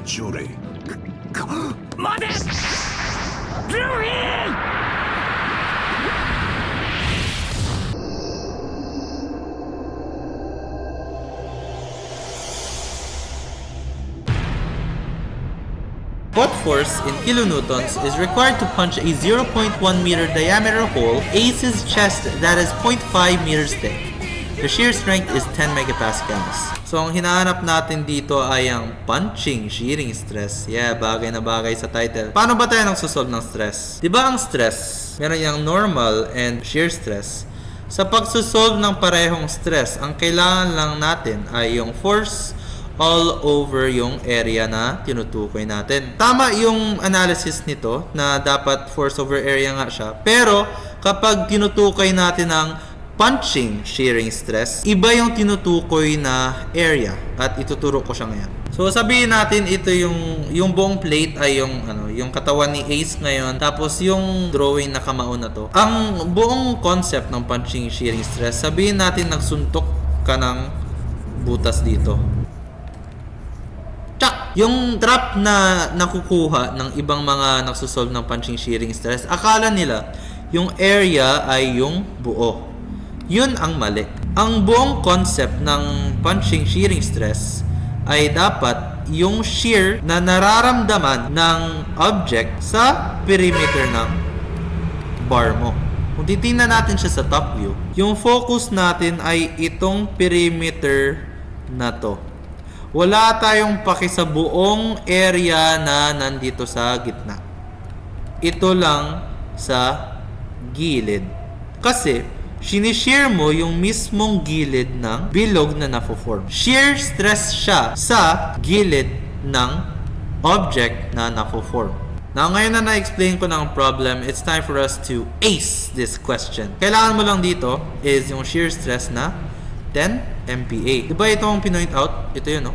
Jury. 待てルフィ What force in kilonewtons is required to punch a 0.1 meter diameter hole Ace's chest that is 0.5 meters thick? The shear strength is 10 megapascals. So ang hinahanap natin dito ay ang punching shearing stress. Yeah, bagay na bagay sa title. Paano ba tayo nagsosolve ng stress? Diba ang stress, meron yung normal and shear stress. Sa pagsosolve ng parehong stress, ang kailangan lang natin ay yung force all over yung area na tinutukoy natin. Tama yung analysis nito na dapat force over area nga siya. Pero kapag tinutukoy natin ang punching shearing stress, iba yung tinutukoy na area at ituturo ko siya ngayon. So sabihin natin ito yung buong plate ay yung katawan ni Ace ngayon, tapos yung drawing na kamao na to. Ang buong concept ng punching shearing stress, sabihin natin nagsuntok ka ng butas dito. Yung trap na nakukuha ng ibang mga nagsosolve ng punching shearing stress, akala nila yung area ay yung buo. Yun ang mali. Ang buong concept ng punching shearing stress ay dapat yung shear na nararamdaman ng object sa perimeter ng bar mo. Kung titingnan natin siya sa top view, yung focus natin ay itong perimeter na to. Wala tayong paki sa buong area na nandito sa gitna. Ito lang sa gilid. Kasi, sinishear mo yung mismong gilid ng bilog na nafo-form. Shear stress siya sa gilid ng object na nafo-form. Now, ngayon na na-explain ko ng problem, it's time for us to ace this question. Kailangan mo lang dito is yung shear stress na 10 MPa. Diba itong pinoint out? Ito yun, no?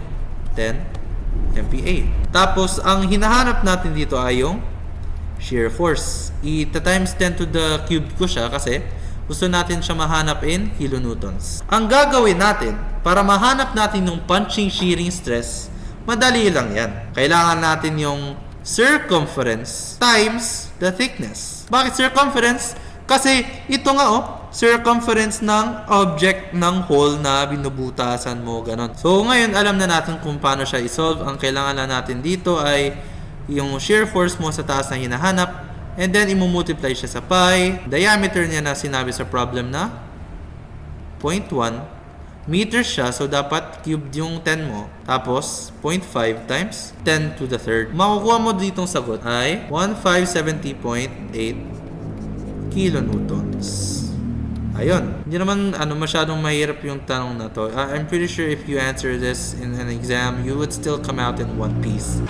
10 MPa. Tapos, ang hinahanap natin dito ay yung shear force. Ita-times 10 to the cube ko siya kasi gusto natin siya mahanap in kilonewtons. Ang gagawin natin para mahanap natin yung punching shearing stress, madali lang yan. Kailangan natin yung circumference times the thickness. Bakit circumference? Kasi ito nga circumference ng object ng hole na binubutasan mo, ganon. So ngayon alam na natin kung paano siya i-solve. Ang kailangan lang natin dito ay yung shear force mo sa taas na hinahanap, and then imumultiply siya sa pi. Diameter niya na sinabi sa problem na 0.1 meters siya, so dapat cubed yung 10 mo. Tapos 0.5 times 10 to the third. Makukuha mo ditong sagot ay 1570.8 kilonewtons. Ayun. Hindi naman masyadong mahirap yung tanong na to. I'm pretty sure if you answer this in an exam, you would still come out in one piece.